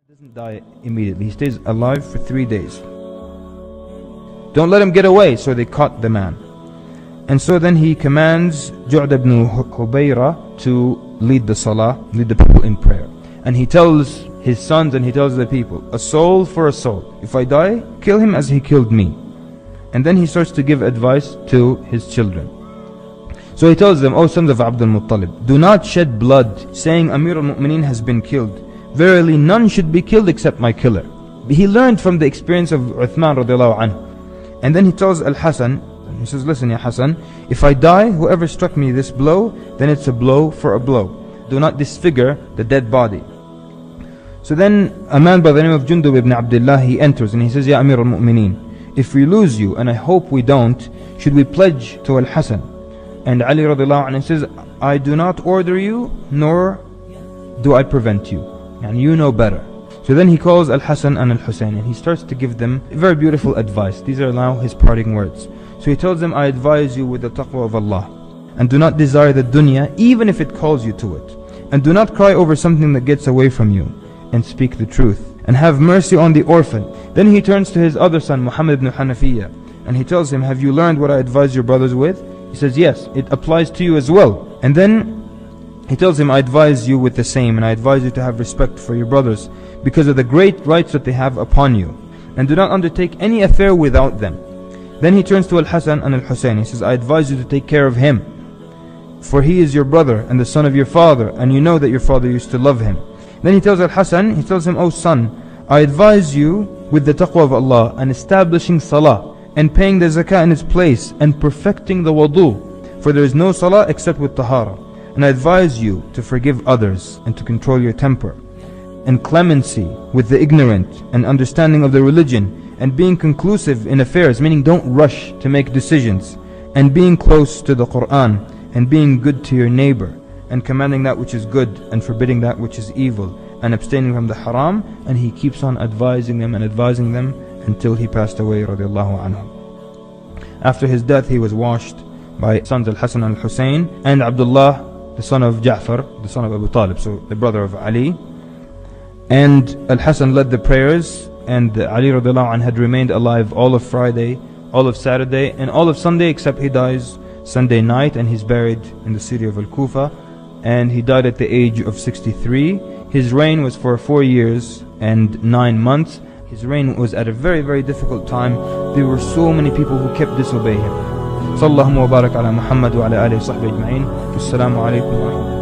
Doesn't die immediately. He stays alive for 3 days. Don't let him get away. So they caught the man. And so then he commands Ju'd ibn Hubayra to lead the salah, lead the people in prayer. And he tells his sons and he tells the people, a soul for a soul. If I die, kill him as he killed me. And then he starts to give advice to his children. So he tells them, O sons of Abdul Muttalib, do not shed blood, saying Amir al-Mu'mineen has been killed. Verily none should be killed except my killer. He learned from the experience of Uthman radiallahu anhu. And then he tells Al-Hasan, he says, listen Ya Hasan, if I die, whoever struck me this blow, then it's a blow for a blow. Do not disfigure the dead body. So then a man by the name of Jundub ibn Abdullah, he enters and he says, Ya Amir al-Mu'mineen, if we lose you, and I hope we don't, should we pledge to Al-Hasan? And Ali radiallahu anhu says, I do not order you, nor do I prevent you. And you know better. So then he calls Al-Hasan and Al-Husayn and he starts to give them very beautiful advice. These are now his parting words. So he tells them, I advise you with the taqwa of Allah. And do not desire the dunya, even if it calls you to it. And do not cry over something that gets away from you. And speak the truth. And have mercy on the orphan. Then he turns to his other son, Muhammad ibn Hanafiya. And he tells him, have you learned what I advise your brothers with? He says, yes, it applies to you as well. And then he tells him, I advise you with the same, and I advise you to have respect for your brothers, because of the great rights that they have upon you. And do not undertake any affair without them. Then he turns to Al-Hasan and Al-Husayn. He says, I advise you to take care of him, for he is your brother and the son of your father, and you know that your father used to love him. Then he tells Al-Hasan, he tells him, O son, I advise you with the taqwa of Allah, and establishing salah, and paying the zakah in its place, and perfecting the wudu, for there is no salah except with tahara. And I advise you to forgive others and to control your temper, and clemency with the ignorant, and understanding of the religion, and being conclusive in affairs, meaning don't rush to make decisions, and being close to the Quran, and being good to your neighbor, and commanding that which is good and forbidding that which is evil, and abstaining from the haram. And he keeps on advising them until he passed away radiallahu anhu. After his death he was washed by sons Al-Hasan and Al-Husayn and Abdullah, the son of Ja'far, the son of Abu Talib, so the brother of Ali. And Al-Hasan led the prayers, and Ali radiallahu anh had remained alive all of Friday, all of Saturday, and all of Sunday, except he dies Sunday night, and he's buried in the city of Al-Kufa, and he died at the age of 63. His reign was for 4 years and 9 months. His reign was at a very, very difficult time. There were so many people who kept disobeying him. صلى الله وبارك على محمد وعلى آله وصحبه أجمعين. والسلام عليكم ورحمة الله.